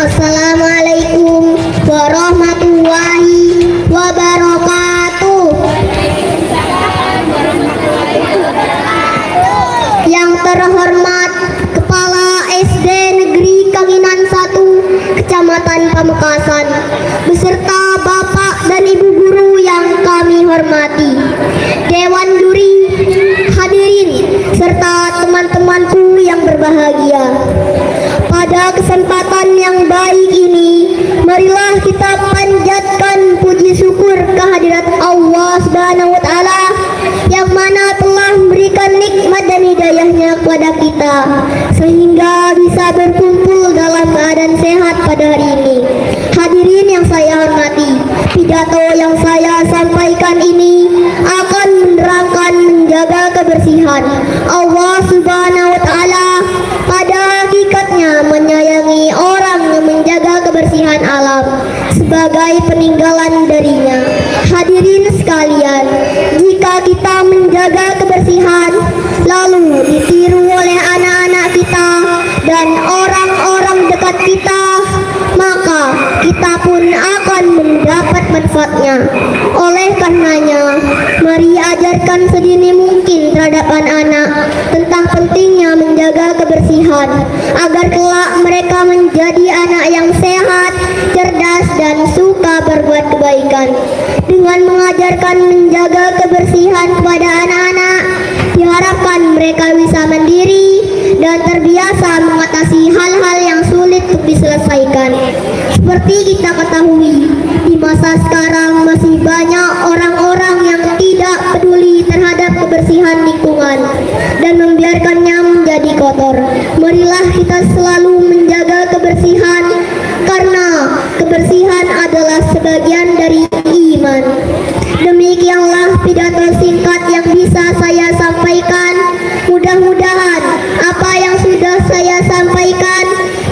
Assalamualaikum warahmatullahi wabarakatuh. Yang terhormat Kepala SD Negeri Kanginan 1 Kecamatan Pamekasan beserta Bapak dan Ibu guru yang kami hormati, Dewan Juri, hadirin serta teman-temanku yang berbahagia. Pada kesempatan yang baik ini, marilah kita panjatkan puji syukur kehadirat Allah Subhanahu wa Ta'ala yang mana telah memberikan nikmat dan hidayahnya kepada kita sehingga bisa berkumpul dalam keadaan sehat pada hari ini. Hadirin yang saya hormati, pidato yang saya sampaikan ini akan menerangkan menjaga kebersihan. Allah Subhanahu wa Ta'ala pada hakikatnya menyayangi orang yang menjaga kebersihan alam sebagai peninggalan darinya. Hadirin sekalian, jika kita menjaga kebersihan lalu ditiru oleh anak-anak kita dan orang-orang dekat kita, maka kita pun akan mendapat manfaatnya. Oleh karenanya, mari ajarkan sedini mungkin terhadap anak-anak tentang pentingnya menjaga kebersihan agar kelak mereka menjadi anak yang sehat, cerdas, dan suka berbuat kebaikan. Dengan mengajarkan menjaga kebersihan kepada anak-anak, diharapkan mereka bisa mandiri dan terbiasa mengatasi hal-hal yang sulit untuk diselesaikan. Seperti kita ketahui, di masa sekarang masih banyak orang-orang yang tidak peduli terhadap kebersihan lingkungan dan membiarkannya menjadi kotor. Marilah kita selalu menjaga kebersihan karena kebersihan adalah sebagian dari iman. Demikianlah pidato singkat yang bisa saya sampaikan. Mudah-mudahan apa yang sudah saya sampaikan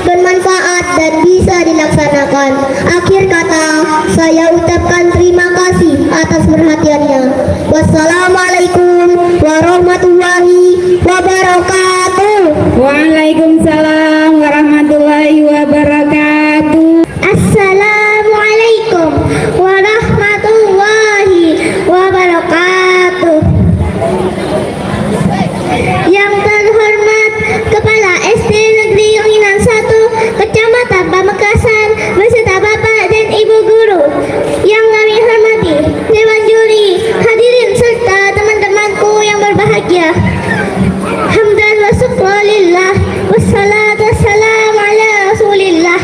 bermanfaat dan bisa dilaksanakan. Akhir kata, saya ucapkan terima kasih atas perhatiannya. Wassalamualaikum warahmatullahi wabarakatuh. Waalaikumsalam warahmatullahi wabarakatuh. Assalamualaikum warahmatullahi wabarakatuh. Yang terhormat Kepala SD Negeri Kanginan 1 Kecamatan Pamekasan beserta Bapak dan Ibu guru yang kami hormati, Dewan Juri, hadirin serta teman-temanku yang berbahagia. Hamdan wa syukrulillah wassalatu wassalamu ala rasulillah,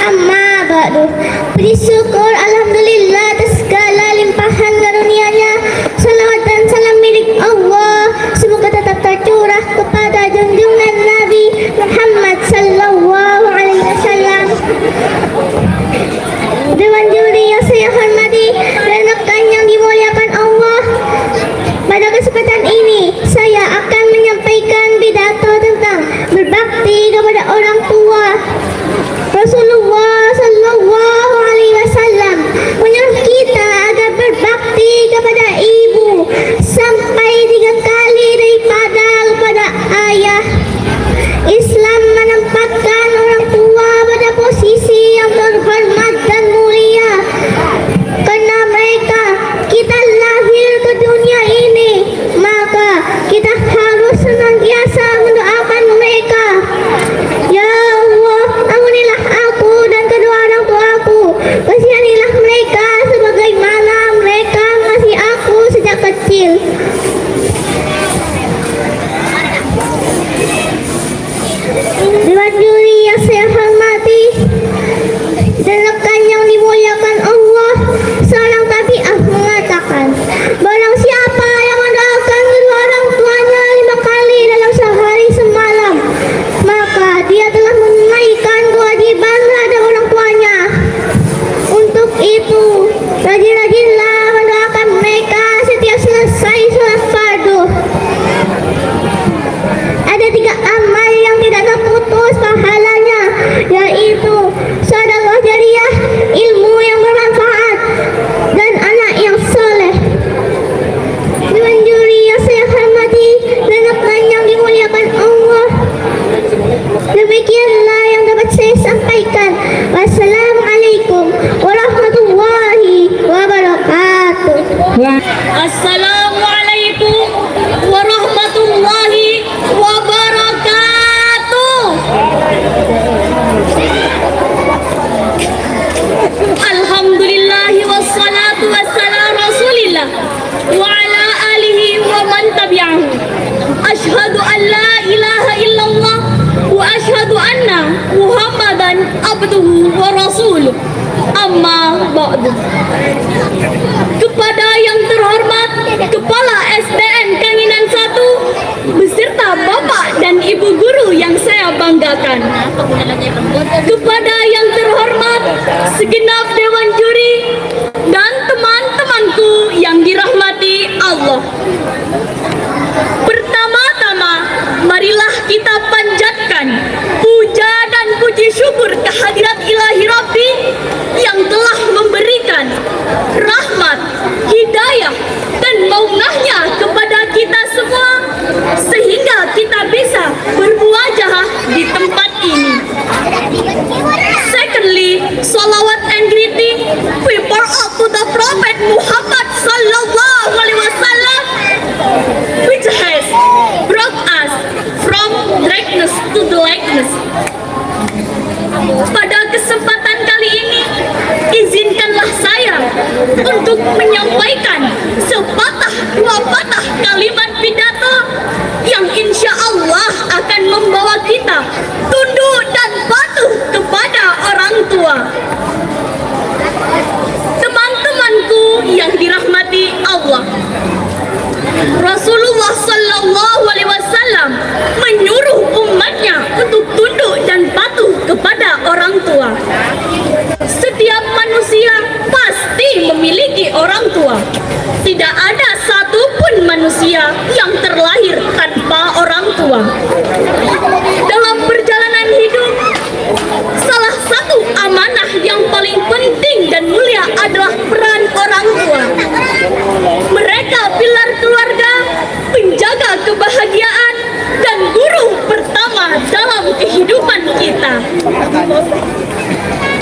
amma ba'du. Puji syukur alhamdulillah atas segala limpahan karunia-Nya. Salawat dan salam milik Allah semoga tetap tercurah kepada junjungan Nabi Muhammad sallallahu alaihi wasallam. Dewan Juri yang saya hormati dan rekan yang dimuliakan Allah, pada kesempatan ini saya akan menyampaikan pidato tentang berbakti kepada orang tua. Rasulullah sallallahu alaihi wasallam menyuruh kita agar berbakti kepada ibu sampai 3 kali daripada kepada ayah. Islam menempatkan orang tua pada posisi yang terhormat dan mulia karena mereka kita lahir ke dunia ini, maka kita harus senantiasa mendoakan mereka. Ya Allah, ampunilah aku dan kedua orang tuaku, kasihanilah mereka sebagaimana mereka mengasihi aku sejak kecil. Dewan Juri yang saya hormati dan rekan yang dimuliakan Allah, seorang tabi'ah mengatakan, barang siapa yang mendoakan kedua orang tuanya 5 kali dalam sehari semalam, maka dia telah menunaikan kewajiban terhadap orang tuanya. Untuk itu, rajin-rajinlah mendoakan mereka setiap selesai sholat fardu. Ada 3 amal yang tidak terputus pahalanya, yaitu sedekah jariyah, ilmu yang bermanfaat, dan anak yang soleh. Dewan Juri yang saya hormati dan rekan yang dimuliakan Allah, demikianlah yang dapat saya sampaikan. Wassalamualaikum warahmatullahi wabarakatuh. Assalamualaikum warahmatullahi wabarakatuh. Alhamdulillahi wassalatu wassalamu rasulillah wa ala alihi wa man tabi'ahu. Ashhadu an la ilaha illallah wa ashhadu anna Muhammadan abduhu wa rasuluh. Amma ba'du. Kepada yang terhormat Kepala SDN Kanginan 1 beserta Bapak dan Ibu guru yang saya banggakan. Kepada yang terhormat segenap dewan juri dan teman-temanku yang dirahmati Allah. Pertama-tama, marilah kita panjatkan puja dan puji syukur kehadirat Ilahi Rabbi yang telah memberikan rahmat, hidayah, dan maunahnya kepada kita semua sehingga kita bisa bermuajah di tempat ini. Secondly, salawat and greeting we pour out to the Prophet Muhammad sallallahu alaihi wasallam, which has brought us from darkness to the lightness. Pada kesempatan kali ini, izinkanlah saya untuk menyampaikan sepatah dua patah kalimat pidato yang insya Allah akan membawa kita tunduk dan patuh kepada orang tua. Teman-temanku yang dirahmati Allah, Rasulullah sallallahu alaihi wasallam menyuruh umatnya untuk tunduk dan patuh kepada orang tua. Setiap manusia pasti memiliki orang tua. Tidak ada satupun manusia yang terlahir tanpa orang tua. Dalam perjalanan hidup, salah satu amanah yang paling penting dan mulia adalah peran orang tua. Mereka pilar keluarga, penjaga kebahagiaan, dan guru pertama dalam kehidupan kita.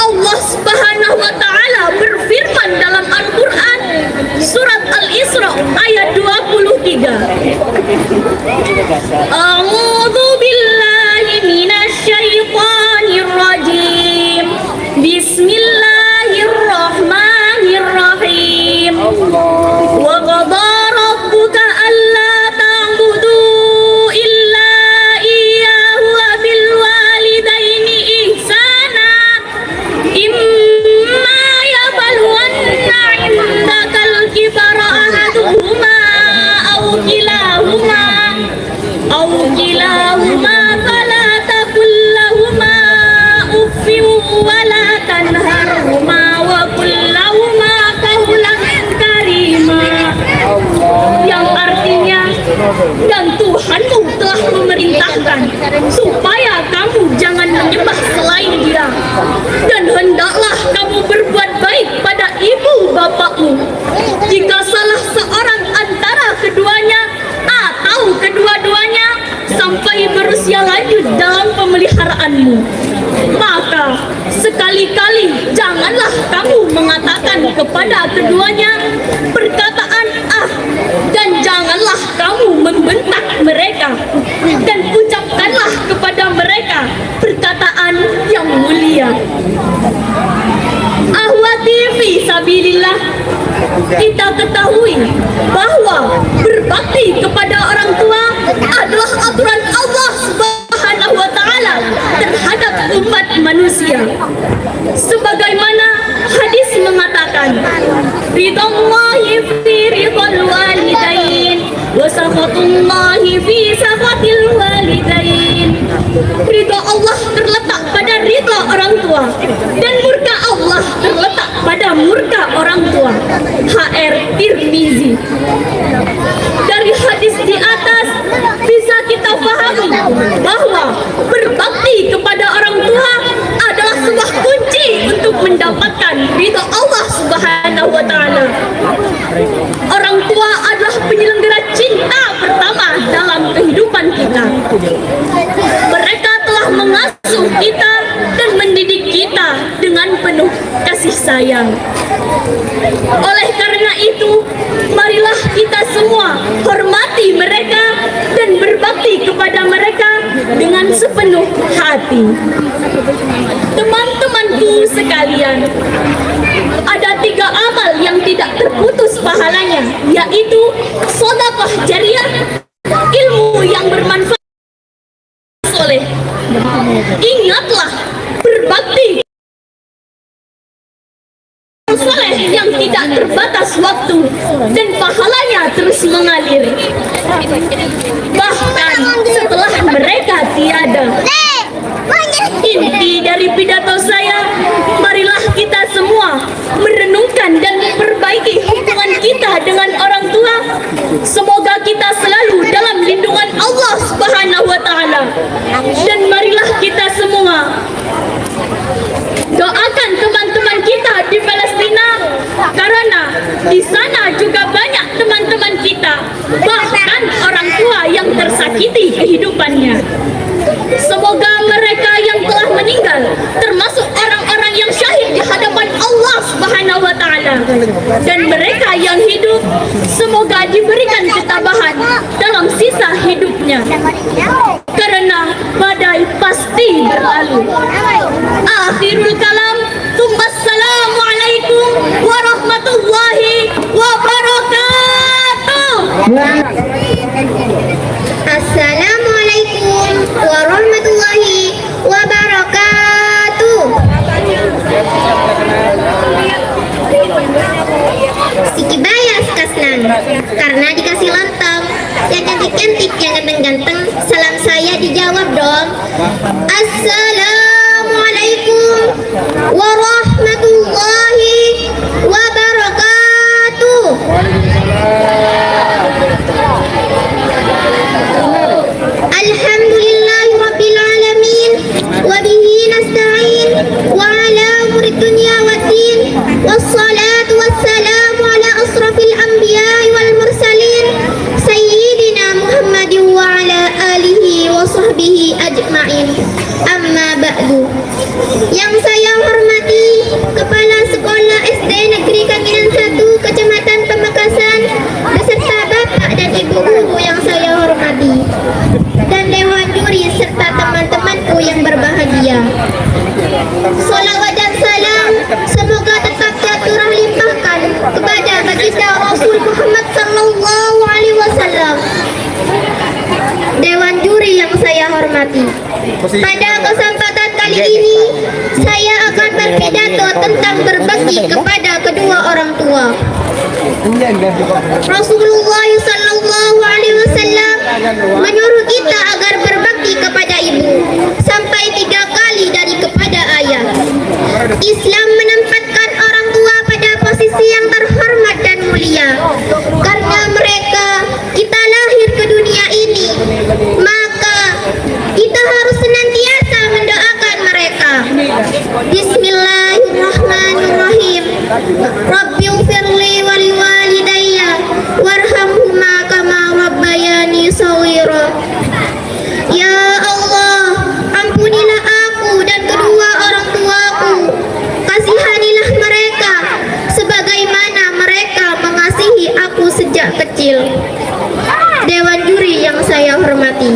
Allah Subhanahu wa taala berfirman dalam Al-Qur'an surat Al-Isra ayat 23. A'udzu billahi minasy syaithanir rajim. Bismillahirrahmanirrahim. Wa qada rabbuka alla ta'budu illa iyyahu wa bil walidaini ihsana. Imma yablughanna 'indakal kibara ahaduhuma aw kilahuma fala taqul lahumā uffin wa la tanharhumā wa qul lahumā qawlan karīmā. Yang artinya, dan Tuhanmu telah memerintahkan supaya kamu jangan menyembah selain Dia, dan hendaklah kamu berbuat baik pada ibu bapakmu. Jika salah seorang antara keduanya atau kedua-duanya sampai berusia lanjut dalam pemeliharaanmu, maka sekali-kali janganlah kamu mengatakan kepada keduanya perkataan "ah", dan janganlah kamu membentak mereka, dan ucapkanlah kepada mereka perkataan yang mulia. Ahwati fi sabilillah, kita ketahui bahwa berbakti kepada orang tua adalah aturan Allah Subhanahu wa taala terhadap umat manusia. Sebagaimana hadis mengatakan, ridallahi fi ridal walidain wa sakhatullahi fi sakhatil walidain. Ridha Allah terletak pada ridha orang tua, dan murka Allah terletak pada murka orang tua. HR Tirmizi. Dari hadis di atas bisa kita pahami bahwa berbakti kepada orang tua adalah sebuah kunci untuk mendapatkan ridha Allah Subhanahu wa taala. Orang tua adalah penyelenggara cinta pertama dalam kehidupan kita. Mereka telah mengasuh kita dan mendidik kita dengan kasih sayang. Oleh karena itu, marilah kita semua hormati mereka dan berbakti kepada mereka dengan sepenuh hati. Teman-temanku sekalian, ada 3 amal yang tidak terputus pahalanya, yaitu sedekah jariah, ilmu yang bermanfaat soleh. Ingatlah, berbakti soleh yang tidak terbatas waktu dan pahalanya terus mengalir. Bahkan setelah mereka tiada. Inti dari pidato saya, marilah kita semua merenungkan dan memperbaiki hubungan kita dengan orang tua. Semoga kita selalu dalam lindungan Allah Subhanahu wa taala. Dan marilah kita semua doakan teman-teman kita di Palestina, karena di sana juga banyak teman-teman kita, bahkan orang tua yang tersakiti kehidupannya. Semoga mereka yang telah meninggal termasuk orang-orang yang syahid di hadapan Allah Subhanahu wa taala, dan mereka yang hidup semoga diberikan ketabahan dalam sisa hidupnya, karena badai pasti berlalu. Akhirul kalam, Assalamualaikum warahmatullahi wabarakatuh. Assalamualaikum warahmatullahi wabarakatuh. Sikibayas kasnan, karena dikasih lontong yang cantik-cantik, yang ganteng-ganteng, salam saya dijawab dong. Assalamualaikum warahmatullahi wabarakatuh. Alhamdulillahi rabbil alamin, wa bihi nasta'in, wa ala umuri dunya waddin, wassalatu wassalamu ala asrafil anbiya'i wal mursalin, sayyidina Muhammadin wa ala alihi wa sahbihi ajma'in. Amma ba'du. Yang saya hormati Kepala Sekolah SD Negeri Kanginan 1 Kecamatan Pamekasan, beserta Bapak dan Ibu guru yang saya hormati, dan Dewan Juri serta teman-temanku yang berbahagia. Salawat dan salam semoga tetap tercurah limpahkan kepada baginda Rasul Muhammad sallallahu alaihi wasallam. Dewan Juri yang saya hormati, pada kesempatan kali ini saya akan berpidato tentang berbakti kepada kedua orang tua. Rasulullah sallallahu alaihi wasallam menyuruh kita agar berbakti kepada ibu sampai 3 kali dari kepada ayah. Islam menempatkan orang tua pada posisi yang terhormat dan mulia. Karena mereka kita lahir ke dunia ini, maka kita harus senantiasa mendoakan mereka. Bismillahirrahmanirrahim. Rabbighfirli wa liwalidayya warhamhuma kama rabbayani shaghira. Ya Allah, ampunilah aku dan kedua orang tuaku. Kasihanilah mereka sebagaimana mereka mengasihi aku sejak kecil. Dewan Juri yang saya hormati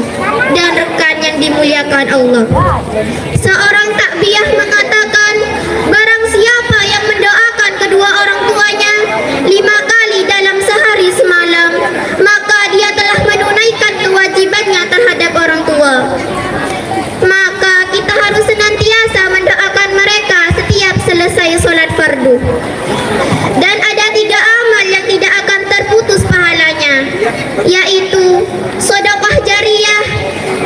dan rekan yang dimuliakan Allah. Seorang takbiyah mengatakan, barang siapa yang mendoakan kedua orang tuanya 5 kali dalam sehari semalam, maka dia telah menunaikan kewajibannya terhadap orang tua. Maka kita harus senantiasa mendoakan mereka setiap selesai sholat fardu. Dan ada 3 amal yang tidak akan terputus pahalanya, yaitu sedekah jariah,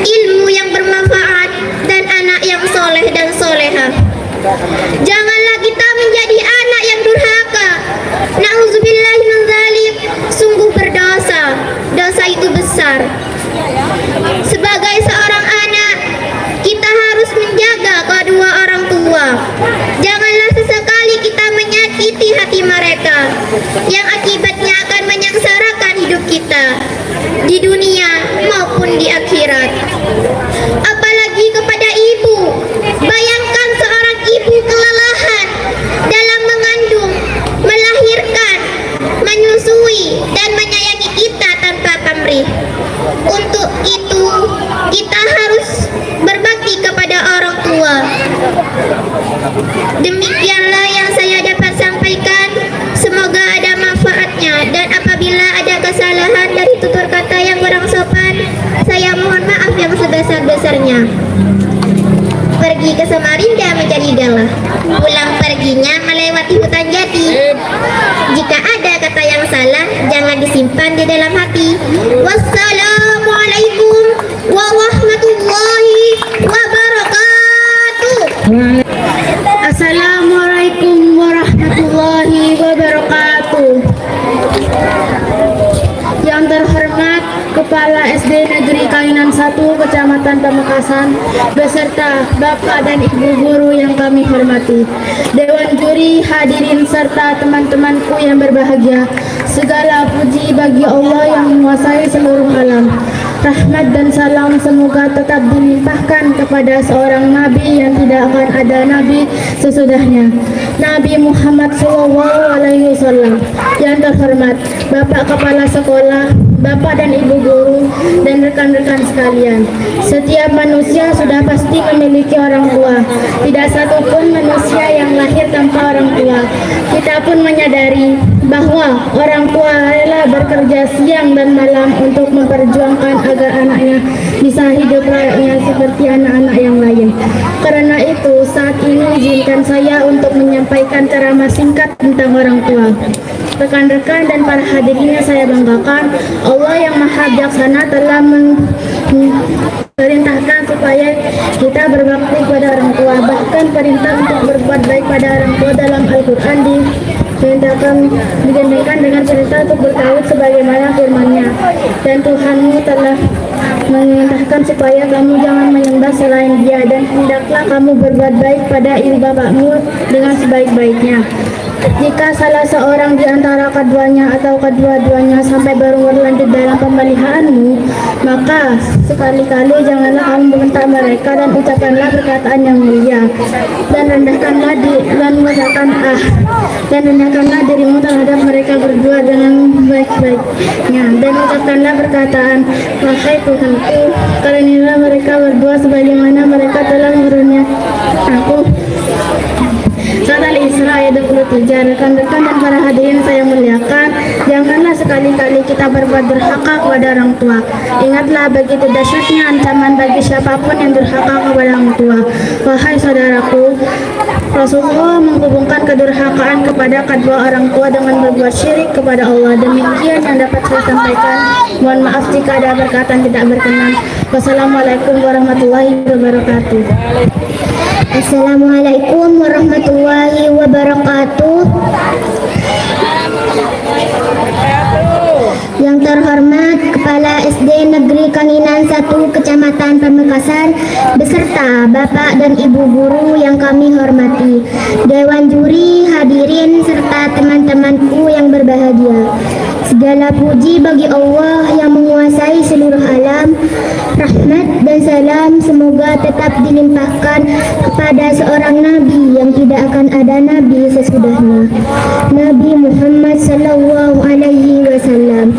ilmu yang bermanfaat, dan anak yang soleh dan solehah. Janganlah kita menjadi anak yang durhaka. Na'udzubillahi min dzalik. Sungguh berdosa. Dosa itu besar. Sebagai seorang anak, kita harus menjaga kedua orang tua. Janganlah sesekali kita menyakiti hati mereka, yang akibatnya akan menyengsarakan hidup kita di dunia maupun di akhirat. Apalagi kepada ibu. Bayangkan seorang ibu kelelahan dalam Demikianlah yang saya dapat sampaikan. Semoga ada manfaatnya, dan apabila ada kesalahan dari tutur kata yang kurang sopan, saya mohon maaf yang sebesar-besarnya. Pergi ke Samarinda menjadi galah, pulang perginya melewati hutan jati. Jika ada kata yang salah, jangan disimpan di dalam hati. Wassalamualaikum warahmatullahi wabarakatuh. Assalamualaikum warahmatullahi wabarakatuh. Yang terhormat Kepala SD Negeri Kanginan 1 Kecamatan Pamekasan beserta Bapak dan Ibu guru yang kami hormati, Dewan Juri, hadirin serta teman-temanku yang berbahagia. Segala puji bagi Allah yang menguasai seluruh alam. Rahmat dan salam semoga tetap dilimpahkan kepada seorang nabi yang tidak akan ada nabi sesudahnya, Nabi Muhammad SAW. Yang terhormat Bapak Kepala Sekolah, Bapak dan Ibu guru, dan rekan-rekan sekalian. Setiap manusia sudah pasti memiliki orang tua. Tidak satupun manusia yang lahir tanpa orang tua. Kita pun menyadari bahwa orang tua rela bekerja siang dan malam untuk memperjuangkan agar anaknya bisa hidup layaknya seperti anak-anak yang lain. Karena itu, saat ini izinkan saya untuk menyampaikan ceramah singkat tentang orang tua. Rekan-rekan dan para hadirin yang saya banggakan, Allah yang Maha Bijaksana telah memerintahkan supaya kita berbakti pada orang tua. Bahkan perintah untuk berbuat baik pada orang tua dalam Al-Quran digandakan dengan perintah untuk bertauhid sebagaimana firman-Nya. Dan Tuhanmu telah memerintahkan supaya kamu jangan menyembah selain Dia, dan hendaklah kamu berbuat baik pada ibu bapakmu dengan sebaik-baiknya. Jika salah seorang di antara keduanya atau kedua-duanya sampai berlanjut dalam pemeliharanmu, maka sekali-kali janganlah kamu membentak mereka, dan ucapkanlah perkataan yang mulia, dan rendahkanlah dirimu terhadap mereka berdua dengan baik-baiknya, dan ucapkanlah perkataan, wahai Tuhanku, karuniailah mereka berdua sebagaimana mereka telah mengarunia aku. Surat Al-Isra ayat 23. Rekan-rekan dan para hadirin saya muliakan, janganlah sekali-kali kita berbuat durhaka kepada orang tua. Ingatlah begitu dahsyatnya ancaman bagi siapapun yang durhaka kepada orang tua. Wahai saudaraku, Rasulullah menghubungkan kedurhakaan kepada kedua orang tua dengan berbuat syirik kepada Allah. Demikian yang dapat saya sampaikan. Mohon maaf jika ada perkataan tidak berkenan. Wassalamualaikum warahmatullahi wabarakatuh. Assalamualaikum warahmatullahi wabarakatuh. Yang terhormat Kepala SD Negeri Kanginan 1 Kecamatan Pamekasan beserta Bapak dan Ibu guru yang kami hormati, Dewan Juri, hadirin serta teman-temanku yang berbahagia. Segala puji bagi Allah yang menguasai seluruh alam. Rahmat dan salam semoga tetap dilimpahkan kepada seorang nabi yang tidak akan ada nabi sesudahnya, Nabi Muhammad SAW.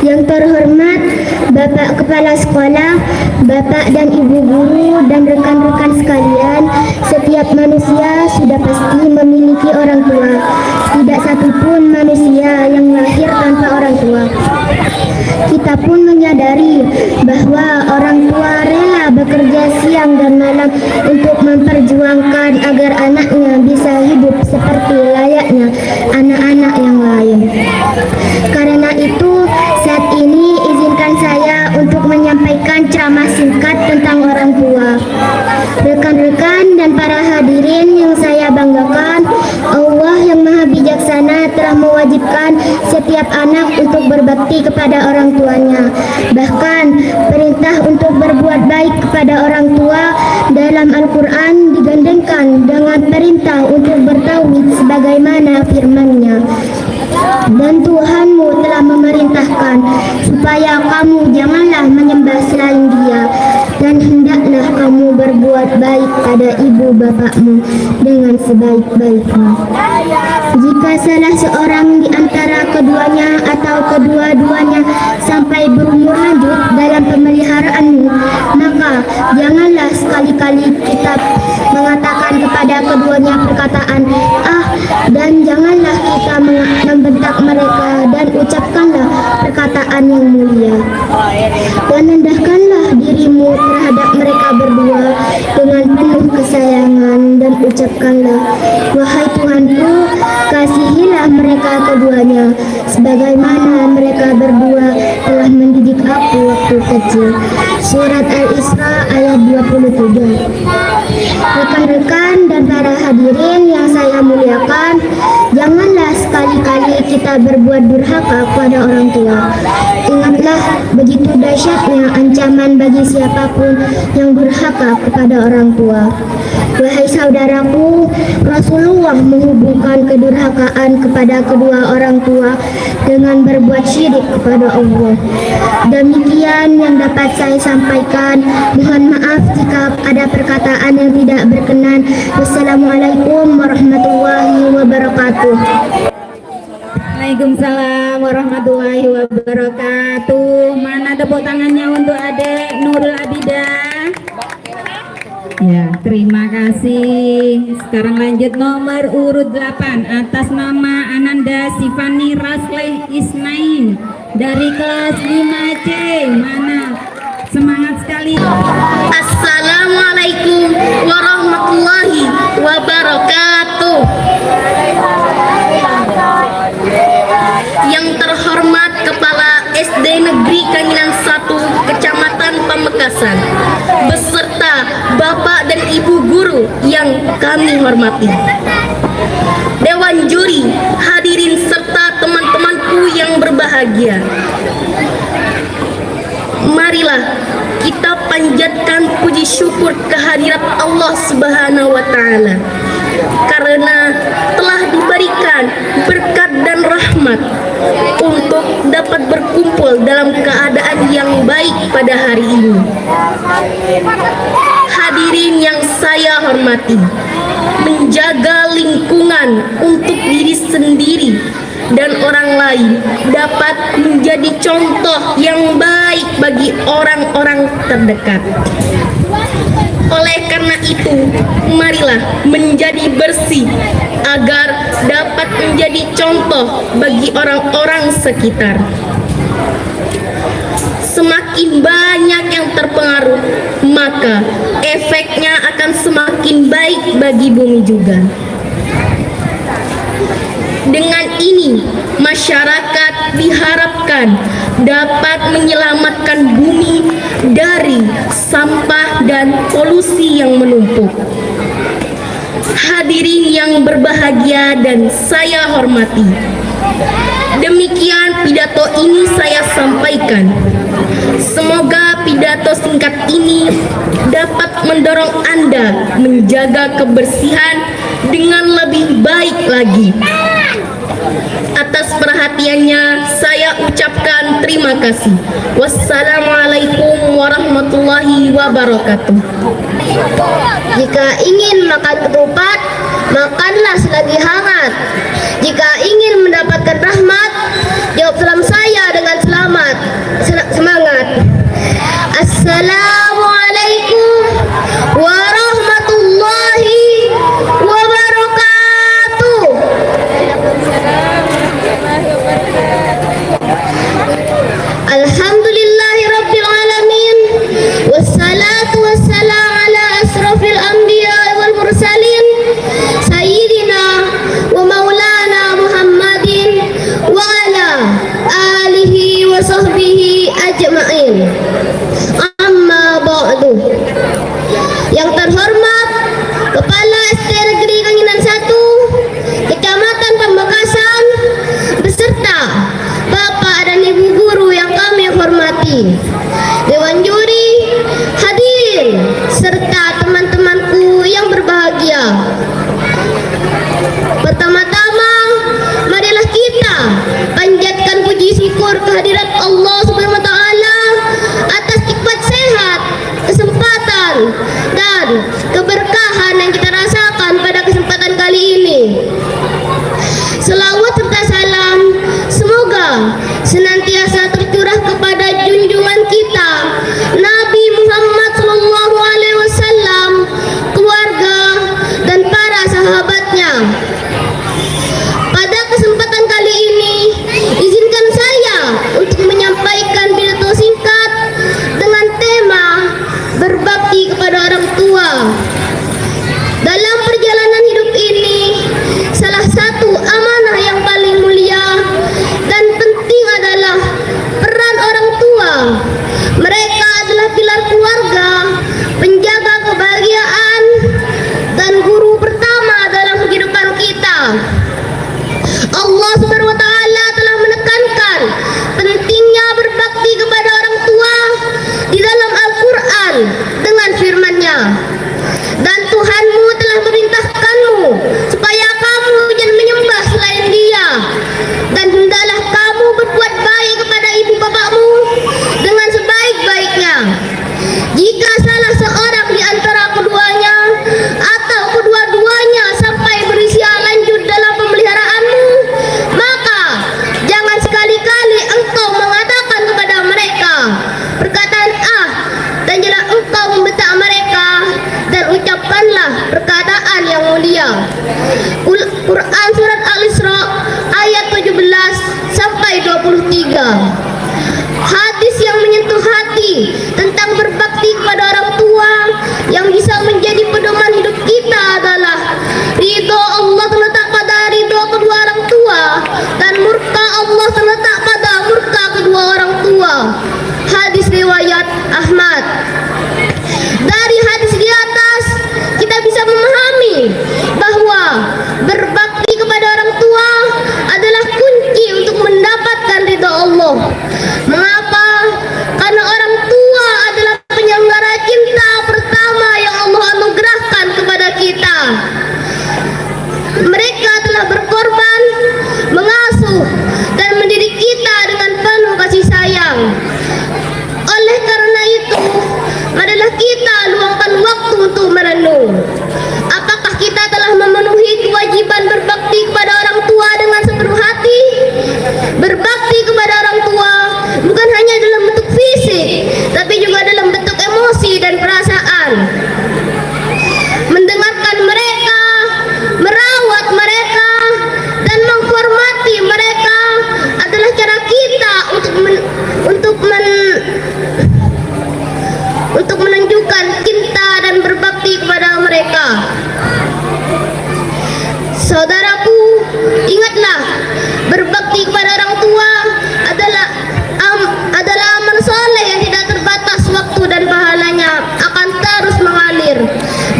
Yang terhormat Bapak Kepala Sekolah, Bapak dan Ibu guru, dan rekan-rekan sekalian, setiap manusia sudah pasti memiliki orang tua. Tidak satupun manusia yang lahir tanpa orang tua. Kita pun menyadari bahwa orang tua rela bekerja siang dan malam untuk memperjuangkan agar anaknya bisa hidup seperti layaknya anak-anak yang lain. Karena itu, saat ini izinkan saya untuk menyampaikan ceramah singkat tentang orang tua. Rekan-rekan dan para hadirin yang saya banggakan, Allah yang Maha Bijaksana telah mewajibkan setiap anak untuk berbakti kepada orang tuanya. Bahkan perintah untuk berbuat baik kepada orang tua dalam Al-Quran digandengkan dengan perintah untuk bertauhid sebagaimana firman-Nya. Dan Tuhanmu telah memerintahkan supaya kamu janganlah menyembah selain Dia, dan hendaklah kamu berbuat baik pada ibu bapakmu dengan sebaik-baiknya. Jika salah seorang di antara keduanya atau kedua-duanya sampai berumur lanjut dalam pemeliharaanmu, maka janganlah sekali-kali kita mengatakan kepada keduanya perkataan "ah", dan janganlah kita membentak mereka, dan ucapkanlah perkataan yang mulia. Dan rendahkanlah dirimu terhadap mereka berdua dengan penuh kesayangan, dan ucapkanlah, "Wahai Tuhanku, kasihilah mereka keduanya sebagaimana mereka berdua telah mendidik aku waktu kecil." Surat Al-Isra ayat 27. Rekan-rekan dan para hadirin yang saya muliakan, janganlah sekali-kali kita berbuat durhaka kepada orang tua. Ingatlah begitu dahsyatnya ancaman bagi siapapun yang durhaka kepada orang tua. Wahai saudaraku, Rasulullah menghubungkan kedurhakaan kepada kedua orang tua dengan berbuat syirik kepada Allah. Demikian yang dapat saya sampaikan. Mohon maaf jika ada perkataan yang tidak berkenan. Wassalamualaikum warahmatullahi wabarakatuh. Waalaikumsalam warahmatullahi wabarakatuh. Mana tepuk tangannya untuk adik Nurul Abidah? Ya, terima kasih. Sekarang lanjut nomor urut 8 atas nama Ananda Sifani Rasleh Isnain dari kelas 5C. Mana? Semangat sekali. Assalamualaikum warahmatullahi wabarakatuh. Yang terhormat Kepala SD Negeri Kanginan 1 Kecamatan Pamekasan beserta Bapak dan Ibu guru yang kami hormati, Dewan Juri, hadirin serta teman-temanku yang berbahagia. Marilah kita panjatkan puji syukur kehadirat Allah Subhanahu wa Ta'ala karena telah diberikan berkat dan rahmat untuk dapat berkumpul dalam keadaan yang baik pada hari ini. Hadirin yang saya hormati, menjaga lingkungan untuk diri sendiri dan orang lain dapat menjadi contoh yang baik bagi orang-orang terdekat. Oleh karena itu, marilah menjadi bersih agar dapat menjadi contoh bagi orang-orang sekitar. Semakin banyak yang terpengaruh, maka efeknya akan semakin baik bagi bumi juga. Dengan ini, masyarakat diharapkan dapat menyelamatkan bumi dari sampah dan polusi yang menumpuk. Hadirin yang berbahagia dan saya hormati, demikian pidato ini saya sampaikan. Semoga pidato singkat ini dapat mendorong Anda menjaga kebersihan dengan lebih baik lagi. Atas perhatiannya saya ucapkan terima kasih. Wassalamualaikum warahmatullahi wabarakatuh. Jika ingin makan ketupat, makanlah selagi hangat. Jika ingin mendapatkan rahmat, jawab salam saya dengan selamat. Semangat. Assalamualaikum warahmatullahi wabarakatuh. Alhamdulillahi rabbil alamin, wassalatu wassalam ala asrafil anbiya wal mursalin, sayyidina wa maulana Muhammadin wa ala alihi wa sahbihi ajma'in. Amma ba'du. Yang terhormat Kepala SD Negeri Kanginan 1 Kecamatan Pamekasan beserta Bapak dan Ibu guru yang kami hormati, Dewan Juri, hadirin serta teman-temanku yang berbahagia. Pertama-tama, marilah kita panjatkan puji syukur kehadirat Allah Subhanahu wa Ta'ala atas nikmat sehat, kesempatan dan keberkahan yang kita rasakan pada kesempatan kali ini. Selawat serta salam semoga senantiasa tercurah kepada junjungan kita Nabi Muhammad SAW, keluarga dan para sahabatnya. Pada kesempatan kali ini, izinkan saya untuk menyampaikan pidato singkat dengan tema berbakti kepada orang tua. Dalam perjalanan hidup ini, salah satu amanah yang paling mulia dan penting adalah peran orang tua. Mereka adalah pilar keluarga, penjaga kebahagiaan, dan guru pertama dalam kehidupan kita. Allah Subhanahu wa taala telah menekankan pentingnya berbakti kepada orang tua di dalam Al-Qur'an dengan firman-Nya. Dan Tuhanmu telah memerintahkanmu supaya kamu jangan menyembah selain Dia, dan hendaklah kamu berbuat baik kepada ibu bapakmu dengan sebaik-baiknya. Jika salah seorang di antara keduanya atau kedua-duanya sampai berusia lanjut dalam pemeliharaanmu, maka jangan sekali-kali engkau mengatakan kepada mereka perkataan "ah" dan jangan engkau membentak mereka, dan ucapkanlah perkataan yang mulia. Quran Surat Al-Isra ayat 17 sampai 23. Hadis yang menyentuh hati tentang berbakti kepada orang tua yang bisa menjadi pedoman hidup kita adalah ridho Allah terletak pada ridho kedua orang tua dan murka Allah terletak pada murka kedua orang tua. Hadis riwayat Ahmad. Dari hadis di atas kita bisa memahami bahwa berbakti kepada orang tua adalah kunci untuk mendapatkan ridho Allah. Mengapa? Karena orang tua adalah penyelenggara cinta pertama yang Allah anugerahkan kepada kita. Mereka telah berkorban, mengasuh, dan mendidik kita dengan penuh kasih sayang. Oleh karena itu, marilah kita luangkan waktu untuk merenung. Apakah kita telah memenuhi kewajiban berbakti kepada orang tua dengan sepenuh hati? Berbakti kepada orang tua bukan hanya dalam bentuk fisik, tapi juga dalam bentuk emosi dan perasaan. Mendengarkan mereka, merawat mereka, dan menghormati mereka adalah cara kita untuk menunjukkan cinta dan berbakti kepada mereka. Saudaraku, ingatlah, berbakti kepada orang tua adalah amal soleh yang tidak terbatas waktu dan pahalanya akan terus mengalir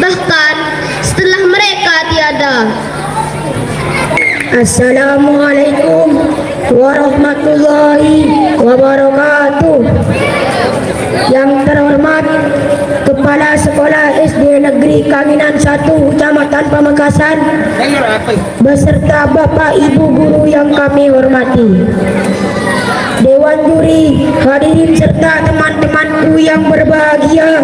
bahkan setelah mereka tiada. Assalamualaikum warahmatullahi wabarakatuh. Yang terhormat Kepala Sekolah SD Negeri Kanginan 1 Kecamatan Pamekasan beserta Bapak Ibu guru yang kami hormati, Dewan Juri, hadirin serta teman-temanku yang berbahagia.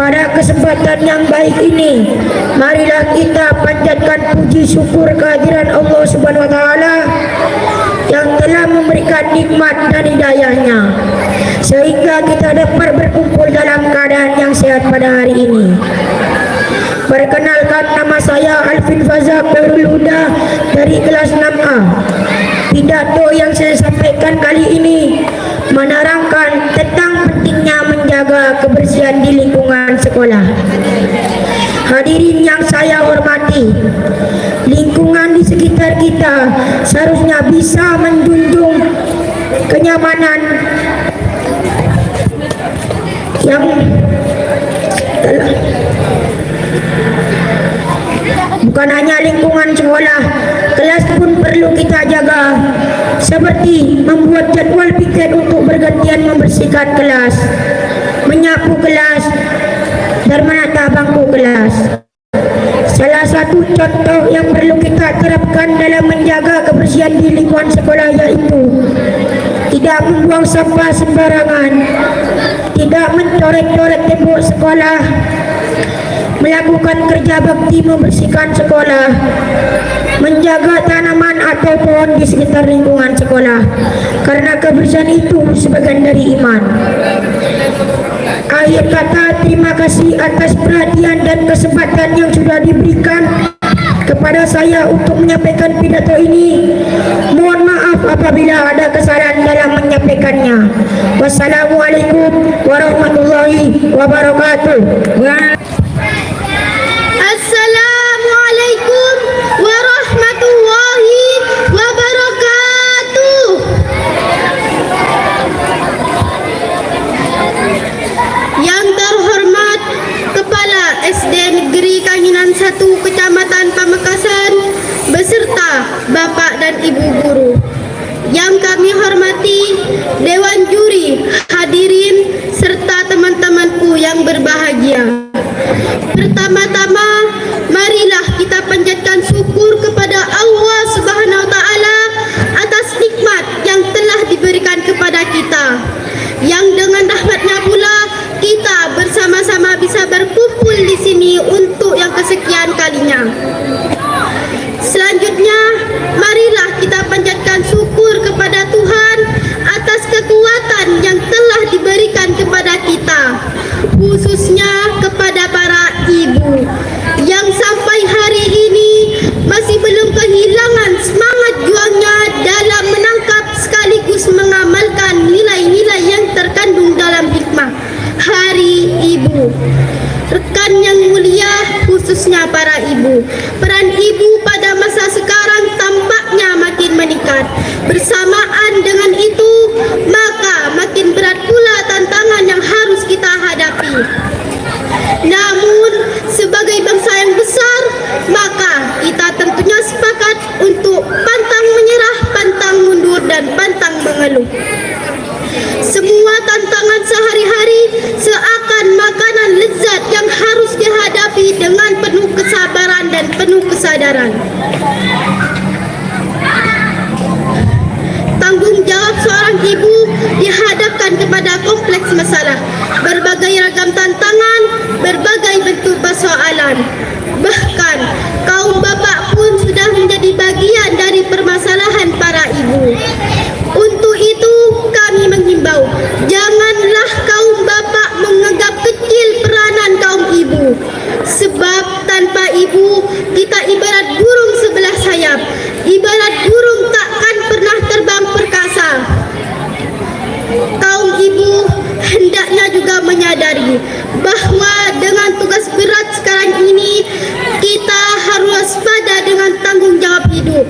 Pada kesempatan yang baik ini, marilah kita panjatkan puji syukur kehadiran Allah Subhanahu wa taala yang telah memberikan nikmat dan hidayahnya sehingga kita dapat berkumpul dalam keadaan yang sehat pada hari ini. Perkenalkan, nama saya Alvin Faza Khairul Huda dari kelas 6A. Pidato yang saya sampaikan kali ini menerangkan tentang pentingnya menjaga kebersihan di lingkungan sekolah. Hadirin yang saya hormati, lingkungan di sekitar kita seharusnya bisa menjunjung kenyamanan yang bukan hanya lingkungan sekolah, kelas pun perlu kita jaga, seperti membuat jadwal piket untuk bergantian membersihkan kelas, menyapu kelas, dan menata bangku kelas. Salah satu contoh yang perlu kita terapkan dalam menjaga kebersihan di lingkungan sekolah yaitu tidak membuang sampah sembarangan, tidak mencoret-coret tembok sekolah, melakukan kerja bakti membersihkan sekolah, menjaga tanaman atau pohon di sekitar lingkungan sekolah, karena kebersihan itu sebagian dari iman. Akhir kata, terima kasih atas perhatian dan kesempatan yang sudah diberikan kepada saya untuk menyampaikan pidato ini. Mohon maaf apabila ada kesalahan dalam menyampaikannya. Wassalamualaikum warahmatullahi wabarakatuh. Assalamualaikum warahmatullahi wabarakatuh. Yang terhormat Kepala SD Negeri Kanginan 1 Kecamatan Pamekasan beserta Bapak dan Ibu guru. Yang kami hormati Dewan Juri, hadirin serta teman-temanku yang berbahagia. Pertama-tama, marilah kita panjatkan syukur kepada Allah Subhanahu wa taala atas nikmat yang telah diberikan kepada kita. Yang dengan rahmatnya pula kita bersama-sama bisa berkumpul di sini untuk yang kesekian kalinya. Selanjutnya, marilah kita panjatkan syukur kepada Tuhan atas kekuatan yang telah diberikan kepada kita, khususnya kepada para ibu yang sampai hari ini masih belum kehilangan semangat juangnya dalam menangkap sekaligus mengamalkan nilai-nilai yang terkandung dalam hikmah Hari Ibu. Rekan yang mulia, khususnya para ibu, peran ibu pada masa sekarang tampaknya makin meningkat. Bersamaan dengan itu, maka makin berat pula tantangan yang harus kita hadapi. Namun, sebagai bangsa yang besar, maka kita tentunya sepakat untuk pantang menyerah, pantang mundur, dan pantang mengeluh. Semua tantangan sehari-hari seakan makanan lezat yang harus dihadapi dengan penuh kesabaran dan penuh kesadaran. Tanggung jawab seorang ibu dihadapkan kepada kompleks masalah, berbagai ragam tantangan, berbagai bentuk persoalan. Bahkan kaum bapak pun sudah menjadi bagian dari permasalahan para ibu. Untuk itu kami menghimbau, janganlah kaum bapak menganggap kecil peranan kaum ibu. Sebab tanpa ibu kita ibarat burung sebelah sayap, ibarat burung takkan pernah terbang perkasa. Kaum ibu hendaknya juga menyadari bahwa dengan tugas berat sekarang ini kita harus waspada dengan tanggung jawab hidup.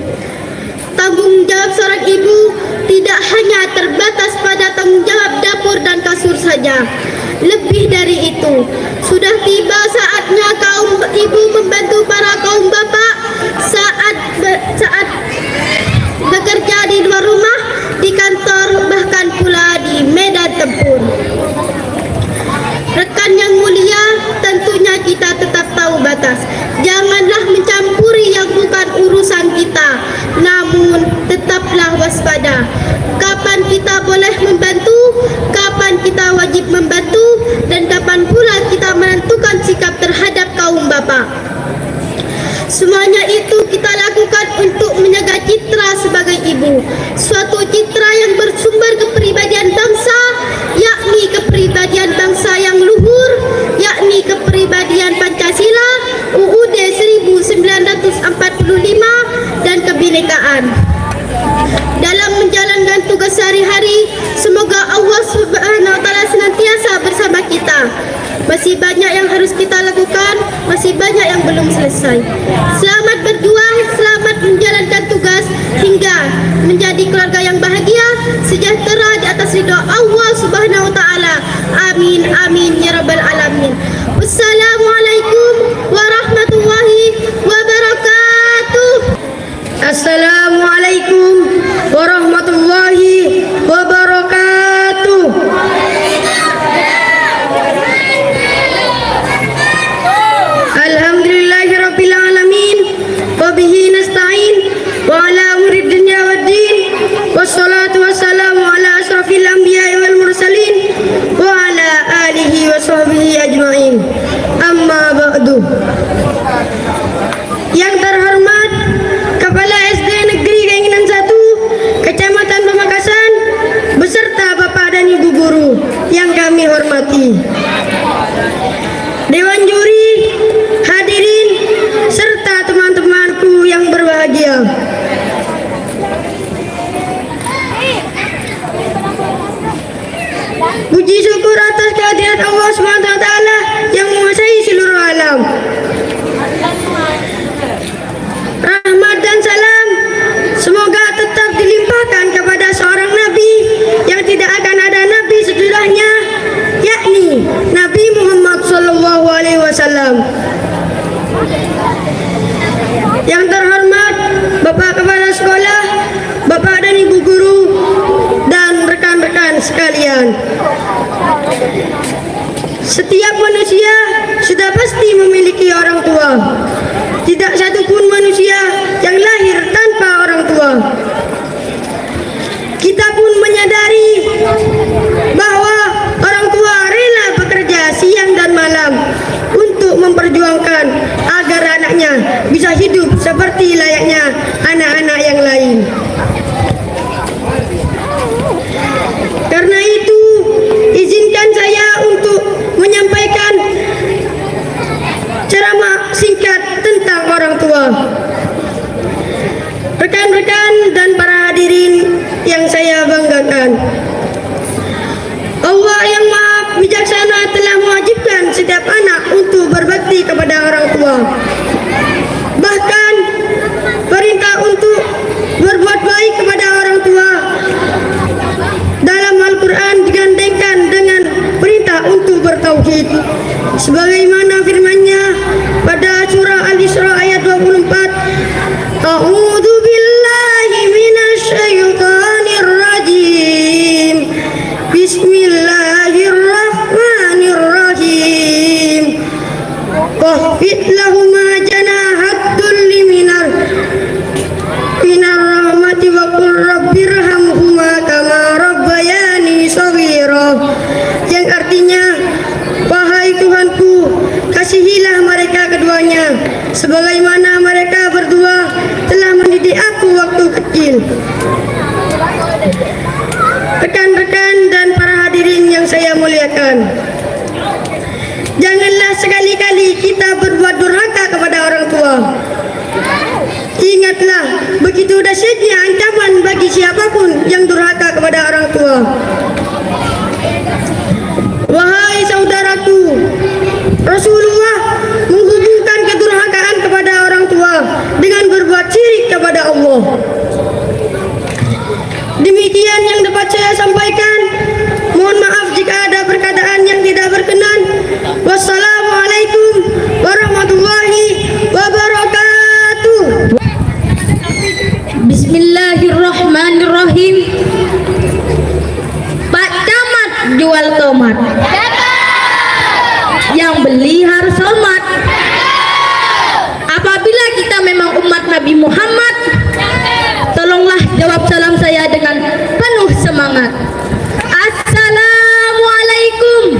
Tanggung jawab seorang ibu tidak hanya terbatas pada tanggung jawab dapur dan kasur saja. Lebih dari itu, sudah tiba saatnya kaum ibu membantu para kaum bapak saat bekerja di luar rumah, di kantor, bahkan pula di medan tempur. Rekan yang mulia, tentunya kita tetap tahu batas. Janganlah mencampuri yang bukan urusan kita, namun tetaplah waspada. Kapan kita boleh membantu, kapan kita wajib membantu, dan kapan pula kita menentukan sikap terhadap kaum bapak. Semuanya itu kita lakukan untuk menjaga citra sebagai ibu, suatu citra yang bersumber kepribadian bangsa, yakni kepribadian bangsa yang luhur, yakni kepribadian Pancasila, UUD 1945, dan kebinekaan. Dalam menjalankan tugas sehari-hari, semoga Allah Subhanahu wa taala senantiasa bersama kita. Masih banyak yang harus kita lakukan, masih banyak yang belum selesai. Selamat berjuang, selamat menjalankan tugas hingga menjadi keluarga yang bahagia, sejahtera di atas ridha Allah Subhanahu wa taala. Amin amin ya rabbal alamin. Wassalamualaikum warahmatullahi wabarakatuh. Assalamualaikum warahmatullahi wabarakatuh. Alhamdulillahirabbil alamin. Yang terhormat Bapak Kepala Sekolah, Bapak dan Ibu Guru, dan rekan-rekan sekalian. Setiap manusia sudah pasti memiliki orang tua. Tidak satupun manusia yang lahir tanpa orang tua. Kita pun menyadari bahwa orang tua rela bekerja siang dan malam untuk memperjuangkan agar anaknya bisa hidup seperti layaknya anak-anak yang lain. Karena itu, izinkan saya untuk menyampaikan ceramah singkat tentang orang tua. Rekan-rekan dan para hadirin yang saya banggakan, Allah yang Maha Bijaksana telah mewajibkan setiap anak untuk berbakti kepada orang tua. Bahkan perintah untuk berbuat baik kepada orang tua dalam Al-Quran digandengkan dengan perintah untuk bertauhid. Sebagaimana firman-Nya pada surah Al-Isra ayat 24, A'udzu billahi minasyaitonir rajim. Bismillahirrahmanirrahim. Khafid lahuma janahat dzulli minar rahmati wa qur rabbirhamhuma kama rabbayani shaghira. Yang artinya, wahai Tuhanku, kasihilah mereka keduanya sebagaimana mereka berdua telah mendidik aku waktu kecil. Rekan-rekan dan para hadirin yang saya muliakan, janganlah sekali-kali kita berbuat durhaka kepada orang tua. Ingatlah, begitu dahsyatnya ancaman bagi siapapun yang durhaka kepada orang tua. Wahai saudaraku, Rasulullah menghubungkan kedurhakaan kepada orang tua dengan berbuat syirik kepada Allah. Demikian yang dapat saya sampaikan. Mohon maaf jika ada perkataan yang tidak berkenan. Wassalamualaikum warahmatullahi wabarakatuh. Bismillahirrahmanirrahim. Pak Camat jual tomat, yang beli harus hormat. Apabila kita memang umat Nabi Muhammad, tolonglah jawab salam saya dengan penuh semangat. Assalamualaikum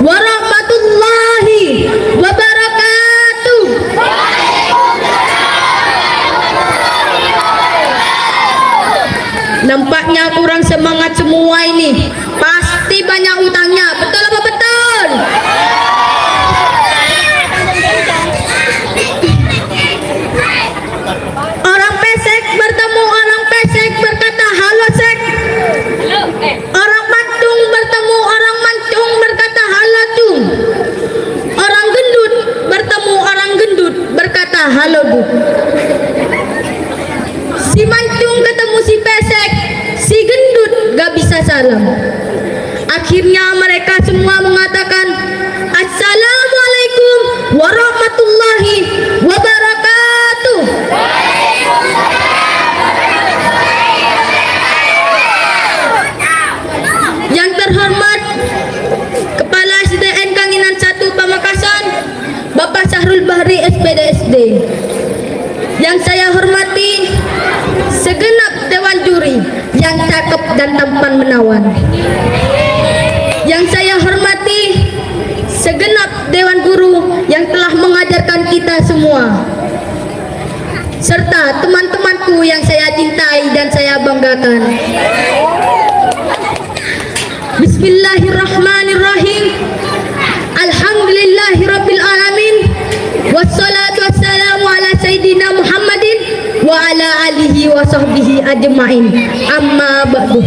warahmatullahi wabarakatuh. Nampaknya kurang semangat semua ini. Pasti banyak utangnya. Betul apa betul? Orang pesek bertemu orang pesek berkata halo sek. Orang mancung bertemu orang mancung berkata halo cung. Orang gendut bertemu orang gendut berkata halo bu. Si mancung ketemu si pesek, si gendut gak bisa salam. Akhirnya mereka semua mengatakan Assalamualaikum warahmatullahi wabarakatuh. Yang terhormat Kepala SDN Kanginan 1 Pamekasan, Bapak Syahrul Bahri SPD SD. Yang saya hormati segenap dewan juri yang cakep dan tampan menawan. Yang saya hormati segenap dewan guru yang telah mengajarkan kita semua, serta teman-temanku yang saya cintai dan saya banggakan. Bismillahirrahmanirrahim. Alhamdulillahirabbil alamin. Wassalatu wassalamu ala sayyidina Muhammadin wa ala alihi wa sahbihi ajma'in. Amma ba'du.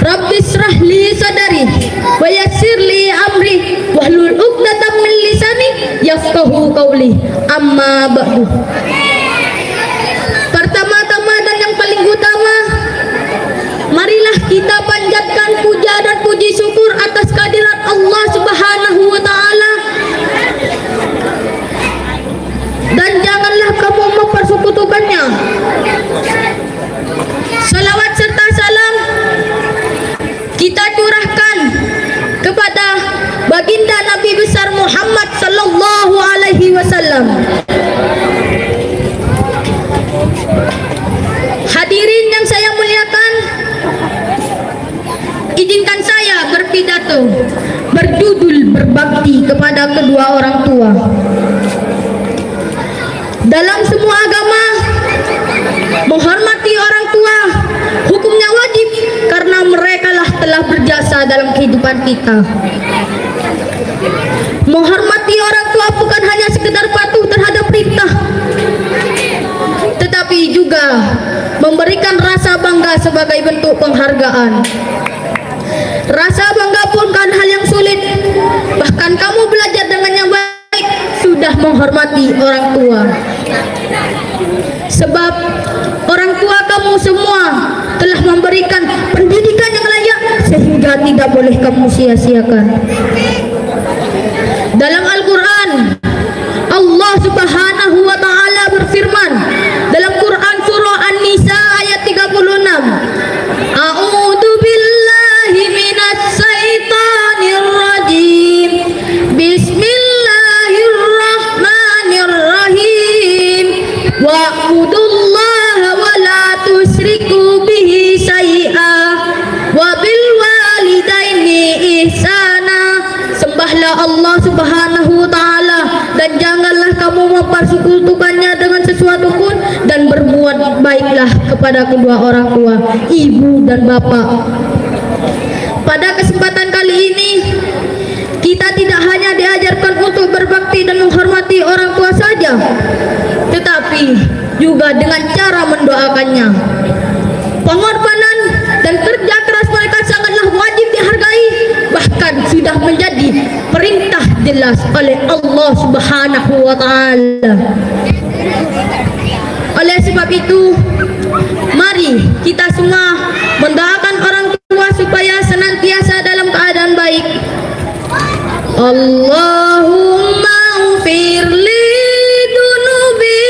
Rabbi shrah li sadari wa yassir li amri wahlul 'uqdatam min lisani yafqahu qawli. Amma ba'du. Pertama-tama dan yang paling utama, marilah kita panjatkan puja dan puji syukur atas kehadirat Allah Subhanahu wa taala dan kedua orang tua. Dalam semua agama, menghormati orang tua hukumnya wajib karena mereka lah telah berjasa dalam kehidupan kita. Menghormati orang tua bukan hanya sekedar patuh terhadap perintah, tetapi juga memberikan rasa bangga sebagai bentuk penghargaan. Rasa bangga pun bukan hal yang sulit. Bahkan kamu belajar dengan yang baik sudah menghormati orang tua. Sebab orang tua kamu semua telah memberikan pendidikan yang layak sehingga tidak boleh kamu sia-siakan. Dalam Al-Quran, Allah Subhanahu wa Ta'ala berfirman dalam Quran surah An-Nisa ayat 36, A'udzu billahi minasy syaithanir rajim. Bismillahirrahmanirrahim. Wa'budullaha wa la tusyriku bihi syai'a wa bil walidaini ihsana. Sembahlah Allah Subhanahu wa Ta'ala dan janganlah kamu mempersekutukannya dengan sesuatu pun, dan berbuat baiklah kepada kedua orang tua, ibu dan bapak. Pada kesempatan kali ini kita tidak hanya diajarkan untuk berbakti dan menghormati orang tua saja, tetapi juga dengan cara mendoakannya. Pengorbanan dan kerja keras mereka sangatlah wajib dihargai, bahkan sudah menjadi perintah jelas oleh Allah Subhanahu wa Ta'ala. Oleh sebab itu, mari kita semua mendoakan orang tua supaya senantiasa dalam keadaan baik. Allahumma ufir li dunubi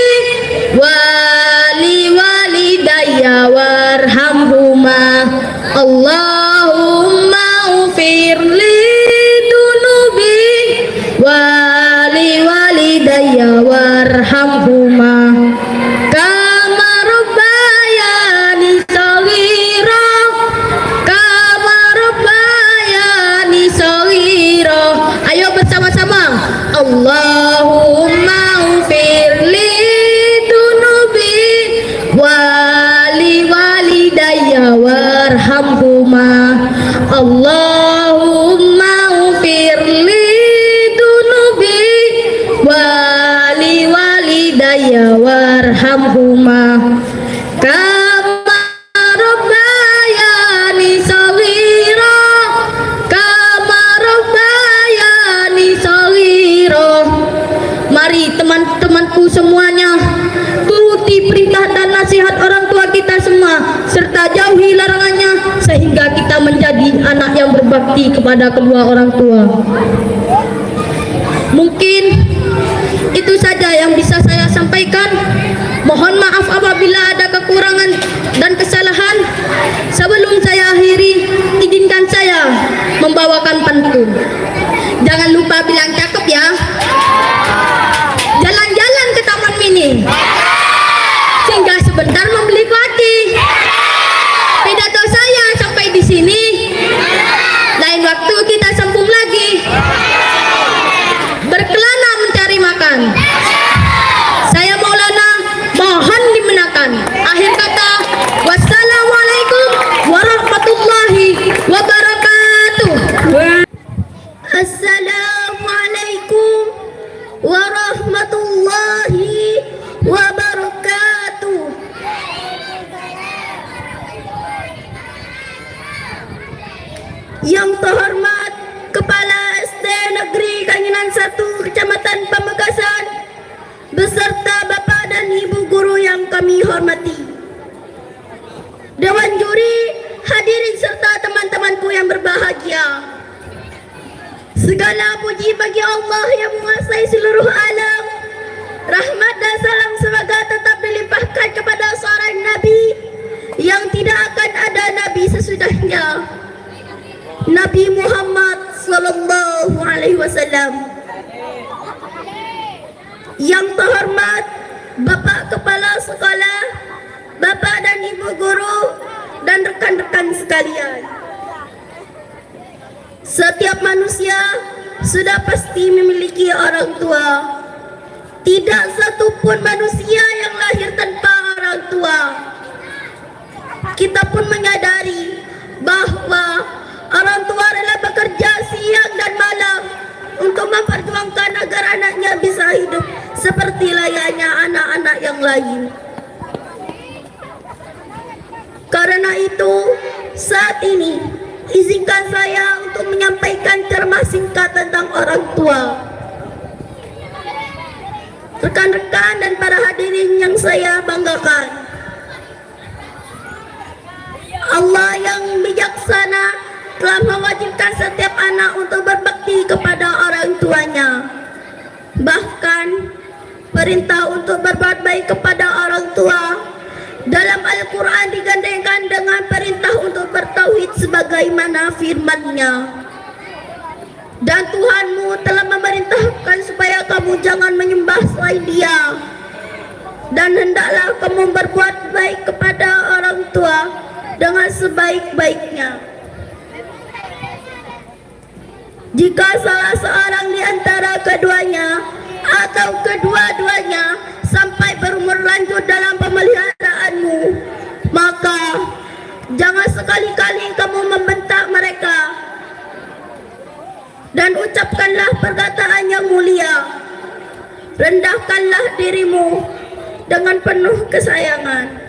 wali walidayya warhamhuma. Allahumma ufir li dunubi wali walidayya warhamhuma kama rabbayani shaghira, kama rabbayani shaghira. Ayo bersama-sama, Allahumma ufir li dunubi wali walidayya warhamhuma. Allahumma ufir li dunubi wali walidayya warhamhuma kama rabbayani shaghira, kama rabbayani shaghira. Mari teman-temanku semuanya, turuti perintah dan nasihat orang tua kita semua, serta jauhi larangannya sehingga kita menjadi anak yang berbakti kepada kedua orang tua. Mungkin itu saja yang bisa saya sampaikan. Mohon maaf apabila ada kekurangan dan kesalahan. Sebelum saya akhiri, izinkan saya membawakan pantun. Jangan lupa bilang cakep ya. Jalan-jalan ke Taman Mini, singgah sebentar membeli kopi. Pidato saya sampai di sini. Lain waktu kita sambung lagi. Berkelana mencari makan. Saya Maulana, mohon dimenangkan. Akhir kata, wassalamualaikum warahmatullahi wabarakatuh. Assalamualaikum warahmatullahi wabarakatuh. Yang terhormat Kepala SD Negeri Kanginan 1 Kecamatan Pamekasan beserta Bapak dan Ibu guru yang kami hormati, Dewan Juri, hadirin serta teman-temanku yang berbahagia. Segala puji bagi Allah yang menguasai seluruh alam. Rahmat dan salam semoga tetap dilimpahkan kepada seorang Nabi yang tidak akan ada Nabi sesudahnya, Nabi Muhammad Sallallahu Alaihi Wasallam. Yang terhormat Bapak Kepala Sekolah, Bapak dan Ibu Guru, dan rekan-rekan sekalian. Setiap manusia sudah pasti memiliki orang tua. Tidak satupun manusia yang lahir tanpa orang tua. Kita pun menyadari bahwa orang tua rela bekerja siang dan malam untuk memperjuangkan agar anaknya bisa hidup seperti layaknya anak-anak yang lain. Karena itu, saat ini izinkan saya untuk menyampaikan ceramah singkat tentang orang tua. Rekan-rekan dan para hadirin yang saya banggakan, Allah yang bijaksana telah mewajibkan setiap anak untuk berbakti kepada orang tuanya. Bahkan perintah untuk berbuat baik kepada orang tua dalam Al-Quran digandengkan dengan perintah untuk bertauhid sebagaimana firman-Nya. Dan Tuhanmu telah memerintahkan supaya kamu jangan menyembah selain Dia. Dan hendaklah kamu berbuat baik kepada orang tua dengan sebaik-baiknya. Jika salah seorang di antara keduanya atau kedua-duanya sampai berumur lanjut dalam pemeliharaanmu, maka jangan sekali-kali kamu membentak mereka, dan ucapkanlah perkataan yang mulia. Rendahkanlah dirimu dengan penuh kesayangan.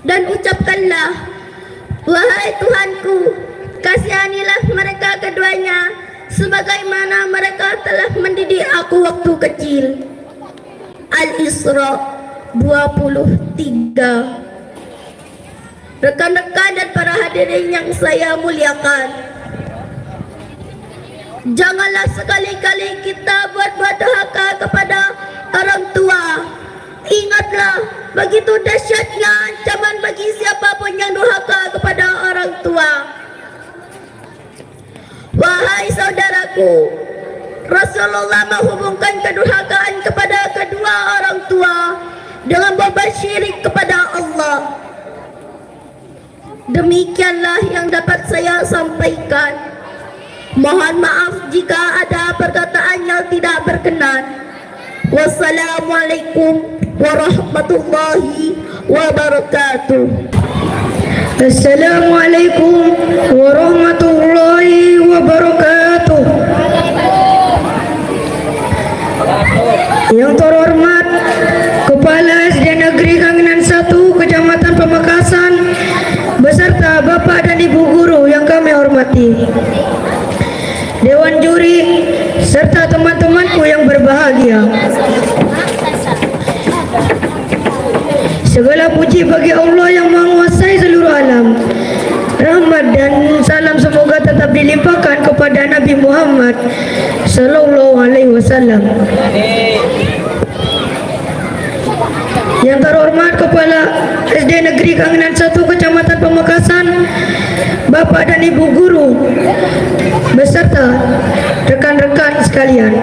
Dan ucapkanlah, wahai Tuhanku, kasihanilah mereka keduanya sebagaimana mereka telah mendidik aku waktu kecil. Al-Isra 23. Rekan-rekan dan para hadirin yang saya muliakan, janganlah sekali-kali kita buat-buat durhaka kepada orang tua. Ingatlah, begitu dahsyatnya ancaman bagi siapapun yang durhaka kepada orang tua. Wahai saudaraku, Rasulullah menghubungkan kedurhakaan kepada kedua orang tua dengan berbuat syirik kepada Allah. Demikianlah yang dapat saya sampaikan. Mohon maaf jika ada perkataan yang tidak berkenan. Wassalamualaikum warahmatullahi wabarakatuh. Assalamualaikum warahmatullahi wabarakatuh. Yang terhormat Kepala SD Negeri Kanginan 1 Kecamatan Pamekasan beserta Bapak dan Ibu guru yang kami hormati, Dewan Juri serta teman-temanku yang berbahagia. Segala puji bagi Allah yang menguasai seluruh alam. Rahmat dan salam semoga tetap dilimpahkan kepada Nabi Muhammad sallallahu alaihi wasallam. Yang terhormat Kepala SD Negeri Kanginan 1 Kecamatan Pamekasan, Bapak dan Ibu guru beserta rekan-rekan sekalian.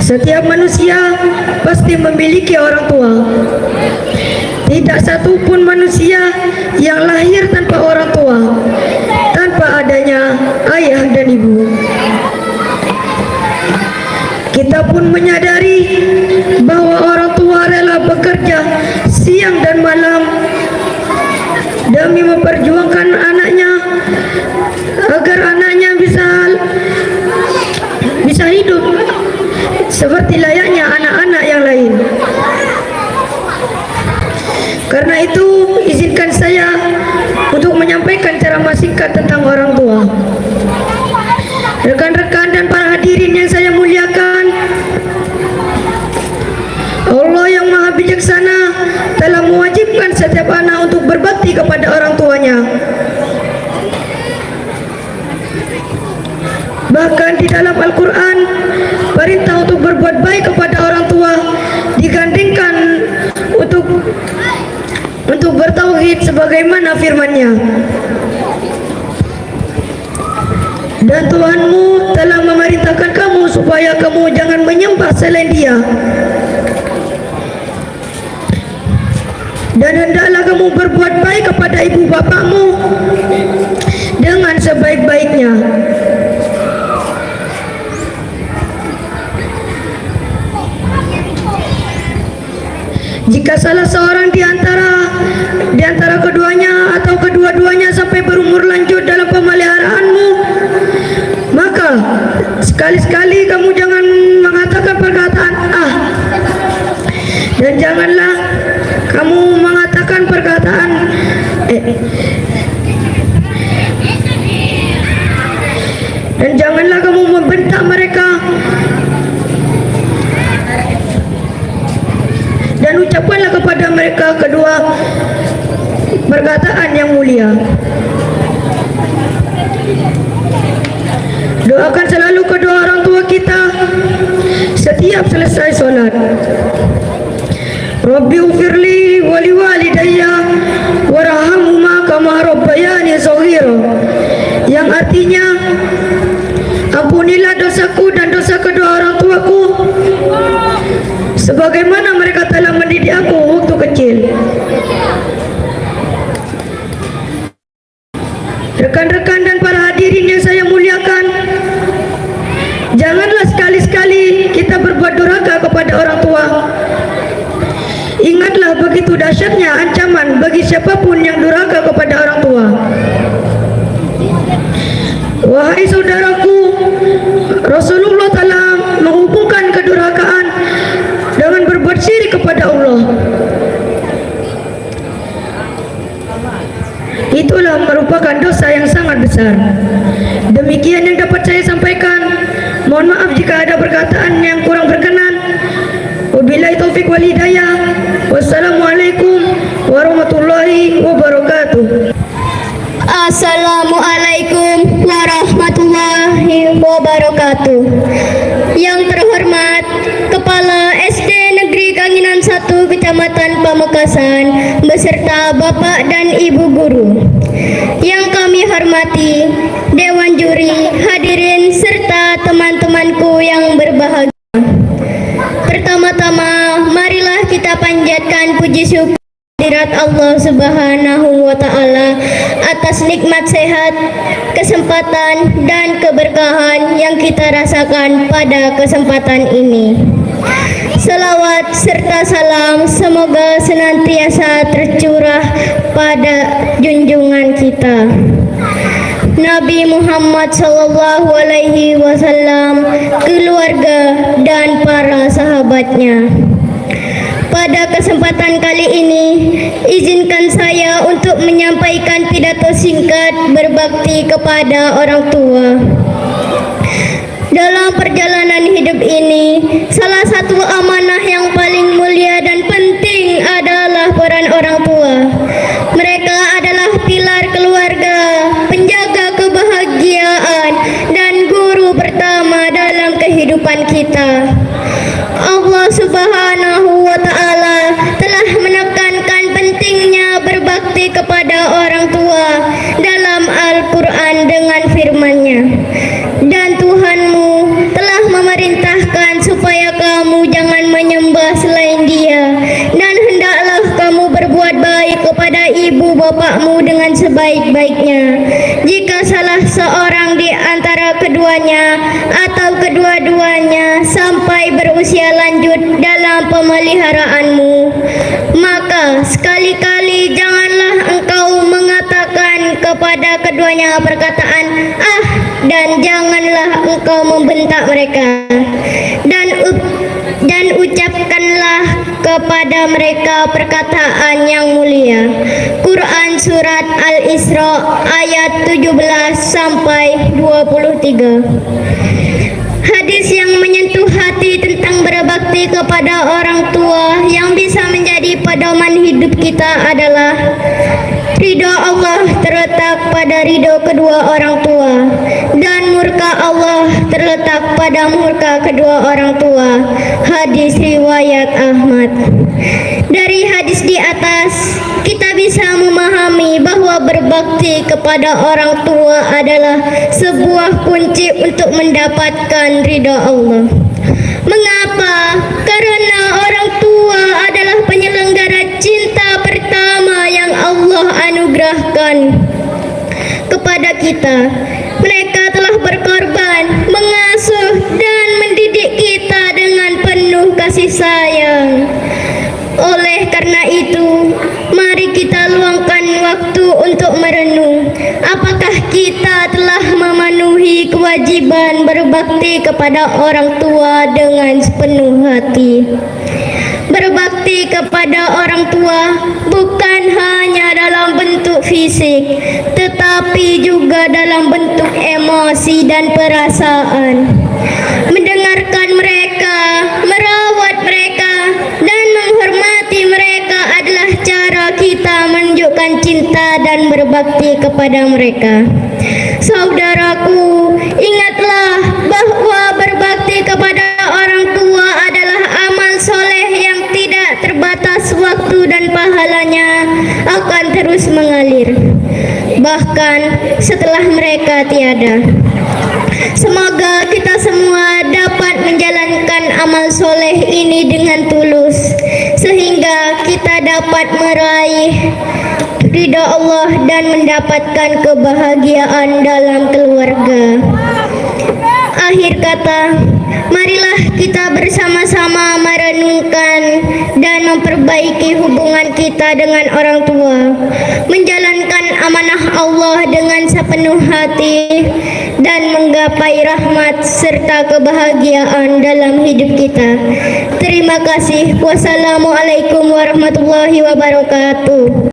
Setiap manusia pasti memiliki orang tua. Tidak satu pun manusia yang lahir tanpa orang tua, tanpa adanya ayah dan ibu. Kita pun menyadari bahwa orang tua rela bekerja siang dan malam demi memperjuangkan anaknya agar anaknya bisa hidup seperti layaknya anak-anak yang lain. Karena itu, izinkan saya untuk menyampaikan ceramah singkat tentang orang tua. Rekan-rekan dan para hadirin yang saya muliakan, Allah yang Maha Bijaksana telah mewajibkan setiap anak untuk berbakti kepada orang tuanya. Bahkan di dalam Al-Quran, perintah untuk berbuat baik kepada orang tua digandengkan untuk bertauhid sebagaimana firman-Nya. Dan Tuhanmu telah memerintahkan kamu supaya kamu jangan menyembah selain Dia. Dan hendaklah kamu berbuat baik kepada ibu bapakmu dengan sebaik-baiknya. Jika salah seorang di antara keduanya atau kedua-duanya sampai berumur lanjut dalam pemeliharaanmu, maka sekali-sekali kamu jangan mengatakan perkataan "ah", dan janganlah kamu mengatakan perkataan dan janganlah kamu membentak mereka, dan ucapkanlah kepada mereka kedua perkataan yang mulia. Doakan selalu kedua orang tua kita setiap selesai sholat. Rabbi ufirli wali walidayya warhamhuma kama rabbayani shaghira, yang artinya ampunilah dosaku dan dosa kedua orang tuaku sebagaimana mereka telah mendidik aku waktu kecil. Rekan-rekan dan para hadirin yang saya muliakan, janganlah sekali-sekali kita berbuat durhaka kepada orang tua. Ingatlah begitu dahsyatnya ancaman bagi siapapun yang durhaka kepada orang tua. Wahai saudaraku, Rasulullah telah menghubungkan kedurhakaan dengan berbuat syirik kepada Allah. Itulah merupakan dosa yang sangat besar. Demikian yang dapat saya sampaikan. Mohon maaf jika ada perkataan yang kurang berkenan. Wabillahi taufiq wal hidayah. Wassalamualaikum warahmatullahi wabarakatuh. Assalamualaikum warahmatullahi wabarakatuh. Yang terhormat Kepala SD Negeri Kanginan 1 Kecamatan Pamekasan beserta Bapak dan Ibu Guru. Yang kami hormati Dewan Juri, hadirin serta teman-temanku yang berbahagia. Pertama-tama marilah kita panjatkan puji syukur hadirat Allah Subhanahu wa Ta'ala atas nikmat sehat, kesempatan, dan keberkahan yang kita rasakan pada kesempatan ini. Salawat serta salam semoga senantiasa tercurah pada junjungan kita Nabi Muhammad Sallallahu Alaihi Wasallam, keluarga, dan para sahabatnya. Pada kesempatan kali ini, izinkan saya untuk menyampaikan pidato singkat berbakti kepada orang tua. Dalam perjalanan hidup ini, salah satu amanah yang paling mulia dan penting adalah peran orang tua. Mereka adalah pilar keluarga, penjaga kebahagiaan, dan guru pertama dalam kehidupan kita. Allah Subhanahu wa Ta'ala telah menekankan pentingnya berbakti kepada orang tua dalam Al-Quran dengan firman-Nya. Dan Tuhanmu telah memerintahkan supaya kamu jangan menyembah selain Dia, dan hendaklah kamu berbuat baik kepada ibu bapakmu dengan sebaik-baiknya. Jika salah seorang di antara keduanya atau kedua-duanya sampai berusia lanjut dalam pemeliharaanmu, maka sekali-kali janganlah engkau mengatakan kepada keduanya perkataan "ah", dan janganlah engkau membentak mereka, dan ucapkanlah kepada mereka perkataan yang mulia. Quran Surat Al-Isra ayat 17 sampai 23. Hadis yang menyentuh hati tentang berbakti kepada orang tua yang bisa menjadi pedoman hidup kita adalah ridho Allah terletak pada ridho kedua orang tua, dan murka Allah terletak pada murka kedua orang tua. Hadis riwayat Ahmad. Dari hadis di atas, kita bisa memahami bahwa berbakti kepada orang tua adalah sebuah kunci untuk mendapatkan ridha Allah. Mengapa? Karena orang tua adalah penyelenggara cinta pertama pertama yang Allah anugerahkan kepada kita. Mereka telah berkorban, mengasuh dan mendidik kita dengan penuh kasih sayang. Oleh karena itu, mari kita luangkan waktu untuk merenung. Apakah kita telah memenuhi kewajiban berbakti kepada orang tua dengan sepenuh hati? Berbakti kepada orang tua bukan hanya dalam bentuk fisik, tetapi juga dalam bentuk emosi dan perasaan. Mendengarkan mereka, merawat mereka, dan menghormati mereka adalah cara kita menunjukkan cinta dan berbakti kepada mereka. Saudaraku, ingatlah bahwa berbakti kepada orang tua adalah amal soleh yang tidak terbatas waktu dan pahalanya akan terus mengalir, bahkan setelah mereka tiada. Semoga kita semua dapat menjalankan amal soleh ini dengan tulus, sehingga kita dapat meraih ridha Allah dan mendapatkan kebahagiaan dalam keluarga. Akhir kata, marilah kita bersama-sama merenungkan dan memperbaiki hubungan kita dengan orang tua, menjalankan amanah Allah dengan sepenuh hati, dan menggapai rahmat serta kebahagiaan dalam hidup kita. Terima kasih. Wassalamualaikum warahmatullahi wabarakatuh.